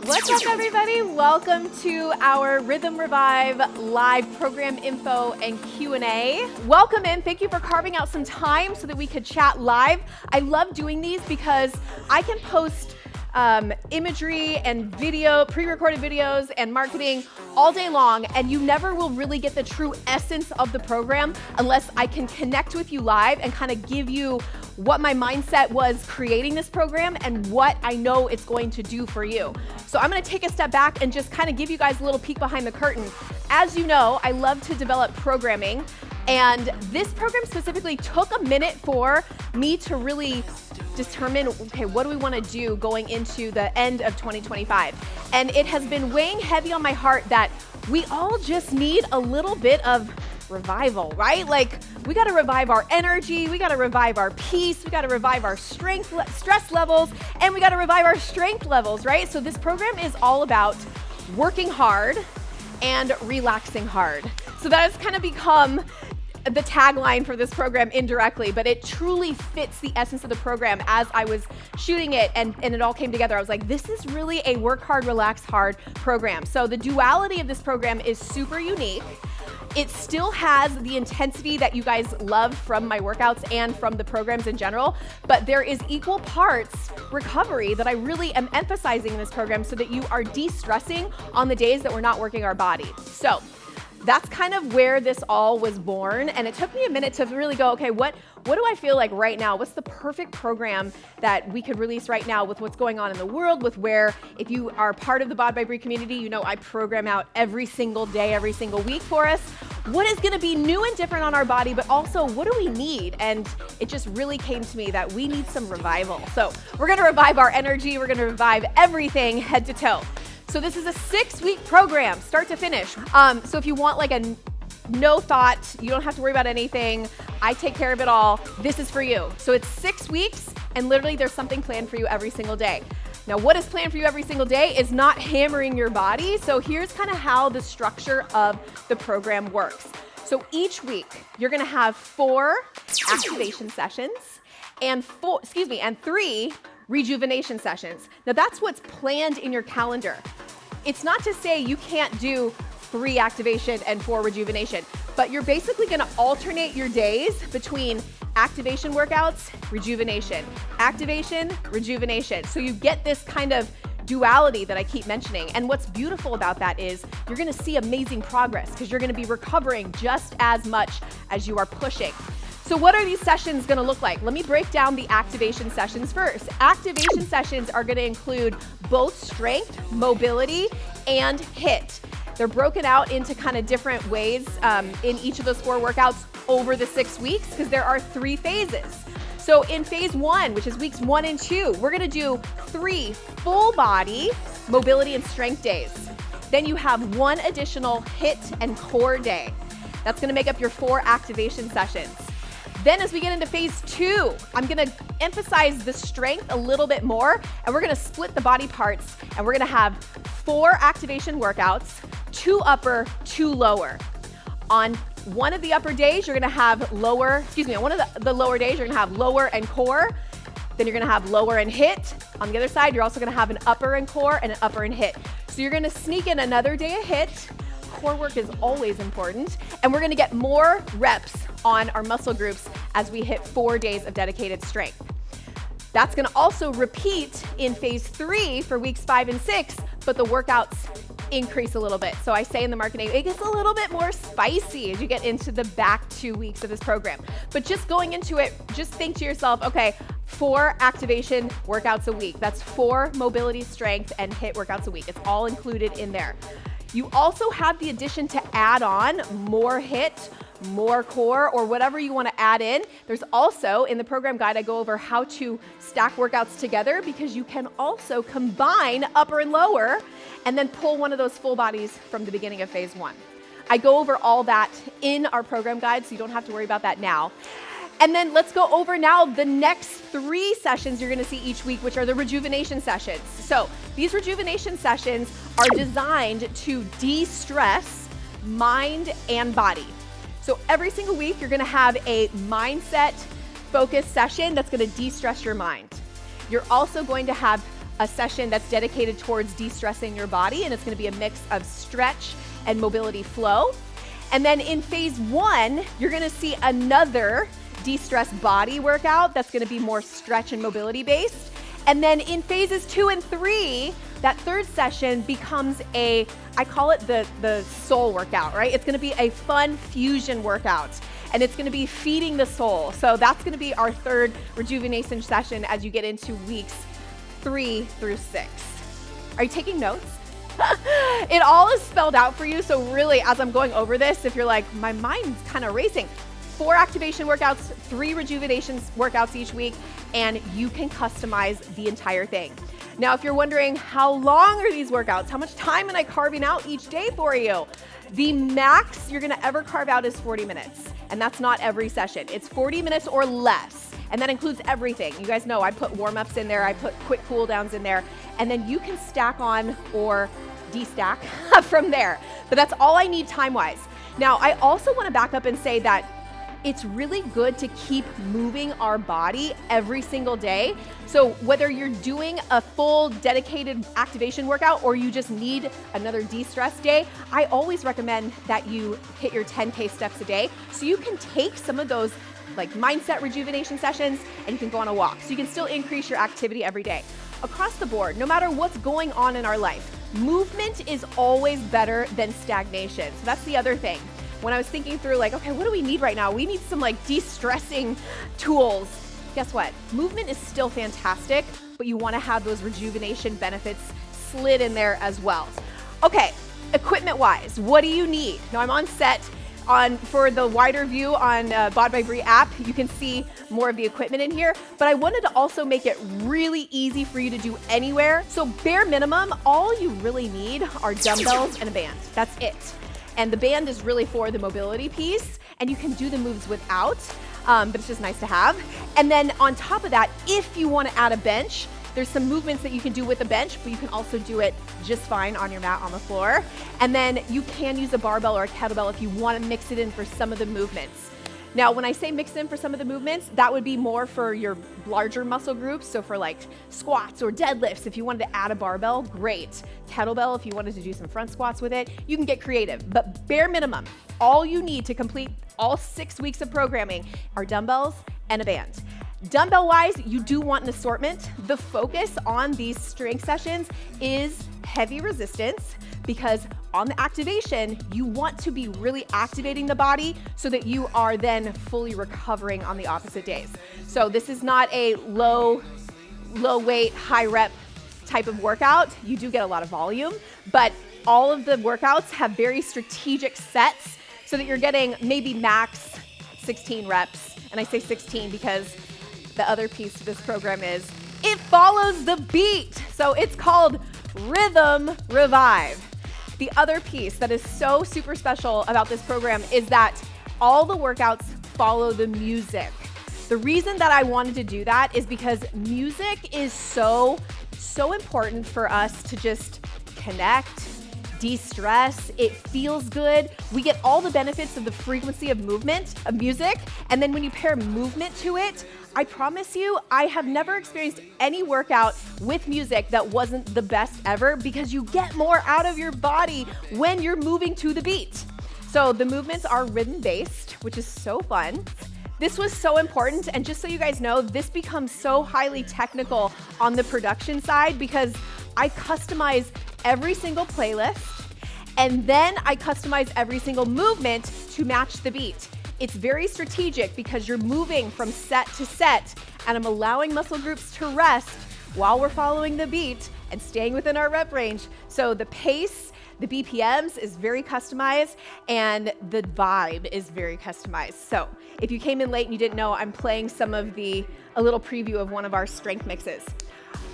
What's up, everybody? Welcome to our Rhythm Revive live program info and Q&A. Welcome in. Thank you for carving out some time so that we could chat live. I love doing these because I can post imagery and video, pre-recorded videos and marketing all day long, and you never will really get the true essence of the program unless I can connect with you live and kind of give you what my mindset was creating this program and what I know it's going to do for you. So I'm going to take a step back and just kind of give you guys a little peek behind the curtain. As you know, I love to develop programming, and this program specifically took a minute for me to really determine, okay, what do we want to do going into the end of 2025? And it has been weighing heavy on my heart that we all just need a little bit of revival, right? Like, we got to revive our energy, we got to revive our peace, we got to revive our stress levels, and we got to revive our strength levels, right? So this program is all about working hard and relaxing hard. So that has kind of become the tagline for this program indirectly, but it truly fits the essence of the program. As I was shooting it and it all came together, I was like, this is really a work hard, relax hard program. So the duality of this program is super unique. It still has the intensity that you guys love from my workouts and from the programs in general, but there is equal parts recovery that I really am emphasizing in this program so that you are de-stressing on the days that we're not working our body. So that's kind of where this all was born. And it took me a minute to really go, okay, what do I feel like right now? What's the perfect program that we could release right now with what's going on in the world, with where, if you are part of the Bod by Bree community, you know I program out every single day, every single week for us. What is gonna be new and different on our body, but also what do we need? And it just really came to me that we need some revival. So we're gonna revive our energy, we're gonna revive everything head to toe. So this is a 6-week program, start to finish. So if you want like a no thought, you don't have to worry about anything, I take care of it all, this is for you. So it's 6 weeks, and literally there's something planned for you every single day. Now, what is planned for you every single day is not hammering your body. So here's kind of how the structure of the program works. So each week, you're gonna have 4 activation sessions and 3 rejuvenation sessions. Now that's what's planned in your calendar. It's not to say you can't do 3 activation and 4 rejuvenation, but you're basically gonna alternate your days between activation workouts, rejuvenation, activation, rejuvenation. So you get this kind of duality that I keep mentioning. And what's beautiful about that is you're gonna see amazing progress because you're gonna be recovering just as much as you are pushing. So what are these sessions gonna look like? Let me break down the activation sessions first. Activation sessions are gonna include both strength, mobility, and HIIT. They're broken out into kind of different ways in each of those 4 workouts over the 6 weeks because there are 3 phases. So in phase 1, which is weeks 1 and 2, we're gonna do 3 full body mobility and strength days. Then you have 1 additional HIIT and core day. That's gonna make up your 4 activation sessions. Then as we get into phase 2, I'm gonna emphasize the strength a little bit more, and we're gonna split the body parts, and we're gonna have 4 activation workouts, 2 upper, 2 lower. On one of the upper days, you're gonna have lower, on one of the lower days, you're gonna have lower and core, then you're gonna have lower and HIIT. On the other side, you're also gonna have an upper and core and an upper and HIIT. So you're gonna sneak in another day of HIIT. Core work is always important, and we're gonna get more reps on our muscle groups as we hit 4 days of dedicated strength. That's gonna also repeat in phase 3 for weeks 5 and 6, but the workouts increase a little bit. So I say in the marketing, it gets a little bit more spicy as you get into the back 2 weeks of this program. But just going into it, just think to yourself, okay, 4 activation workouts a week. That's 4 mobility, strength, and HIIT workouts a week. It's all included in there. You also have the addition to add on more HIIT, more core, or whatever you want to add in. There's also, in the program guide, I go over how to stack workouts together because you can also combine upper and lower and then pull one of those full bodies from the beginning of phase 1. I go over all that in our program guide, so you don't have to worry about that now. And then let's go over now the next 3 sessions you're gonna see each week, which are the rejuvenation sessions. So these rejuvenation sessions are designed to de-stress mind and body. So every single week, you're gonna have a mindset focused session that's gonna de-stress your mind. You're also going to have a session that's dedicated towards de-stressing your body, and it's gonna be a mix of stretch and mobility flow. And then in phase 1, you're gonna see another de-stress body workout that's gonna be more stretch and mobility based. And then in phases 2 and 3, that third session becomes I call it the soul workout, right? It's gonna be a fun fusion workout, and it's gonna be feeding the soul. So that's gonna be our third rejuvenation session as you get into weeks 3 through 6. Are you taking notes? It all is spelled out for you. So really, as I'm going over this, if you're like, my mind's kind of racing, 4 activation workouts, 3 rejuvenation workouts each week, and you can customize the entire thing. Now, if you're wondering how long are these workouts, how much time am I carving out each day for you? The max you're gonna ever carve out is 40 minutes, and that's not every session. It's 40 minutes or less, and that includes everything. You guys know I put warm-ups in there, I put quick cool downs in there, and then you can stack on or de-stack from there. But that's all I need time-wise. Now, I also wanna back up and say that it's really good to keep moving our body every single day. So whether you're doing a full dedicated activation workout or you just need another de-stress day, I always recommend that you hit your 10K steps a day. So you can take some of those like mindset rejuvenation sessions and you can go on a walk. So you can still increase your activity every day. Across the board, no matter what's going on in our life, movement is always better than stagnation. So that's the other thing. When I was thinking through like, okay, what do we need right now? We need some like de-stressing tools. Guess what? Movement is still fantastic, but you wanna have those rejuvenation benefits slid in there as well. Okay, equipment-wise, what do you need? Now I'm on set for the wider view on Bought by Bree app. You can see more of the equipment in here, but I wanted to also make it really easy for you to do anywhere. So bare minimum, all you really need are dumbbells and a band. That's it. And the band is really for the mobility piece, and you can do the moves without, but it's just nice to have. And then on top of that, if you want to add a bench, there's some movements that you can do with a bench, but you can also do it just fine on your mat on the floor. And then you can use a barbell or a kettlebell if you want to mix it in for some of the movements. Now, when I say mix in for some of the movements, that would be more for your larger muscle groups. So for like squats or deadlifts, if you wanted to add a barbell, great. Kettlebell, if you wanted to do some front squats with it, you can get creative. But bare minimum, all you need to complete all 6 weeks of programming are dumbbells and a band. Dumbbell-wise, you do want an assortment. The focus on these strength sessions is heavy resistance, because on the activation, you want to be really activating the body so that you are then fully recovering on the opposite days. So this is not a low weight, high rep type of workout. You do get a lot of volume, but all of the workouts have very strategic sets so that you're getting maybe max 16 reps. And I say 16 because the other piece to this program is it follows the beat. So it's called Rhythm Revive. The other piece that is so super special about this program is that all the workouts follow the music. The reason that I wanted to do that is because music is so important for us to just connect, de-stress. It feels good. We get all the benefits of the frequency of movement, of music, and then when you pair movement to it, I promise you, I have never experienced any workout with music that wasn't the best ever, because you get more out of your body when you're moving to the beat. So the movements are rhythm-based, which is so fun. This was so important, and just so you guys know, this becomes so highly technical on the production side because I customize every single playlist, and then I customize every single movement to match the beat. It's very strategic because you're moving from set to set, and I'm allowing muscle groups to rest while we're following the beat and staying within our rep range. So the pace, the BPMs is very customized, and the vibe is very customized. So if you came in late and you didn't know, I'm playing a little preview of one of our strength mixes.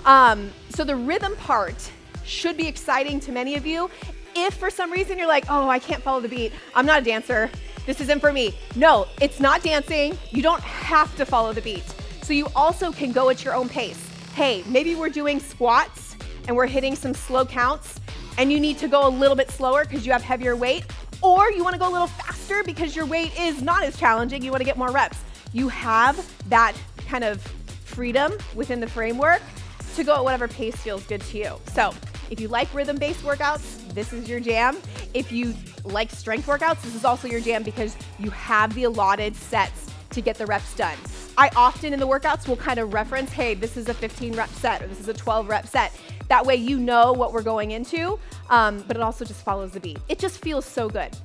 So the rhythm part should be exciting to many of you. If for some reason you're like, oh, I can't follow the beat, I'm not a dancer, this isn't for me. No, it's not dancing. You don't have to follow the beat. So you also can go at your own pace. Hey, maybe we're doing squats and we're hitting some slow counts and you need to go a little bit slower because you have heavier weight, or you wanna go a little faster because your weight is not as challenging, you wanna get more reps. You have that kind of freedom within the framework to go at whatever pace feels good to you. So if you like rhythm-based workouts, this is your jam. If you like strength workouts, this is also your jam because you have the allotted sets to get the reps done. I often in the workouts will kind of reference, hey, this is a 15 rep set or this is a 12 rep set. That way you know what we're going into, but it also just follows the beat. It just feels so good.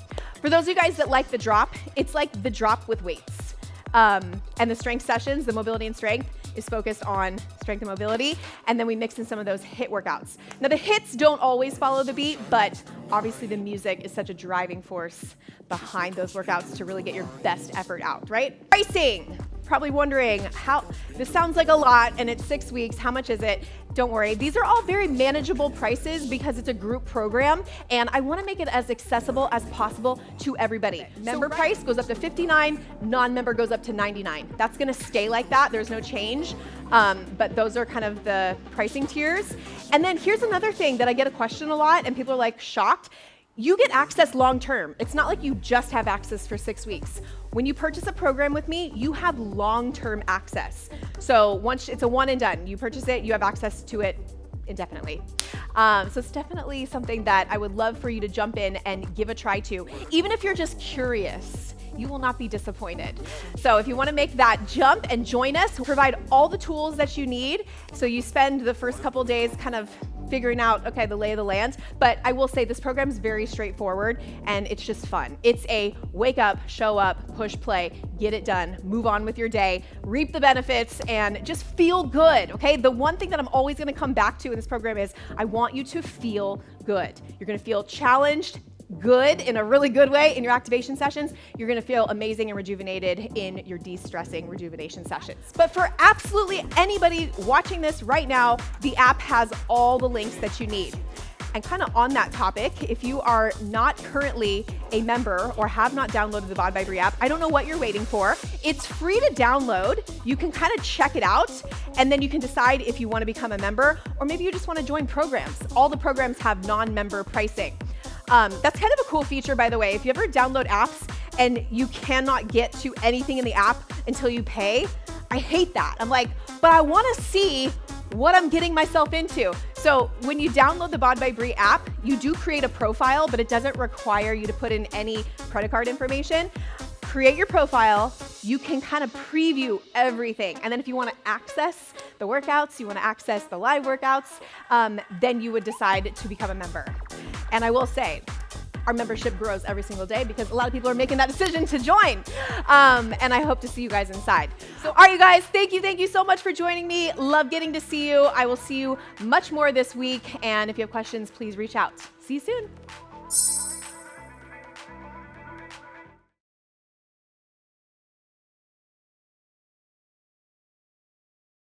For those of you guys that like the drop, it's like the drop with weights. And the strength sessions, the mobility and strength, is focused on strength and mobility, and then we mix in some of those HIIT workouts. Now the HIITs don't always follow the beat, but obviously the music is such a driving force behind those workouts to really get your best effort out, right? Pricing. Probably wondering how, this sounds like a lot and it's 6 weeks, how much is it? Don't worry, these are all very manageable prices because it's a group program and I wanna make it as accessible as possible to everybody. Member price goes up to $59, non-member goes up to $99. That's gonna stay like that, there's no change, but those are kind of the pricing tiers. And then here's another thing that I get a question a lot and people are like shocked. You get access long-term. It's not like you just have access for 6 weeks. When you purchase a program with me, you have long-term access. So once it's a one and done, you purchase it, you have access to it indefinitely. So it's definitely something that I would love for you to jump in and give a try to. Even if you're just curious, you will not be disappointed. So if you want to make that jump and join us, we'll provide all the tools that you need. So you spend the first couple days kind of figuring out, okay, the lay of the land. But I will say this program is very straightforward and it's just fun. It's a wake up, show up, push play, get it done, move on with your day, reap the benefits, and just feel good, okay? The one thing that I'm always gonna come back to in this program is I want you to feel good. You're gonna feel challenged, good in a really good way in your activation sessions. You're gonna feel amazing and rejuvenated in your de-stressing rejuvenation sessions. But for absolutely anybody watching this right now, the app has all the links that you need. And kind of on that topic, if you are not currently a member or have not downloaded the Bod by Bree app, I don't know what you're waiting for. It's free to download. You can kind of check it out and then you can decide if you want to become a member or maybe you just want to join programs. All the programs have non-member pricing. That's kind of a cool feature, by the way. If you ever download apps and you cannot get to anything in the app until you pay, I hate that. I'm like, but I want to see what I'm getting myself into. So when you download the Bod by Bree app, you do create a profile, but it doesn't require you to put in any credit card information. Create your profile, you can kind of preview everything. And then if you want to access the workouts, you want to access the live workouts, then you would decide to become a member. And I will say, our membership grows every single day because a lot of people are making that decision to join. And I hope to see you guys inside. So, all right, you guys, thank you so much for joining me. Love getting to see you. I will see you much more this week. And if you have questions, please reach out. See you soon.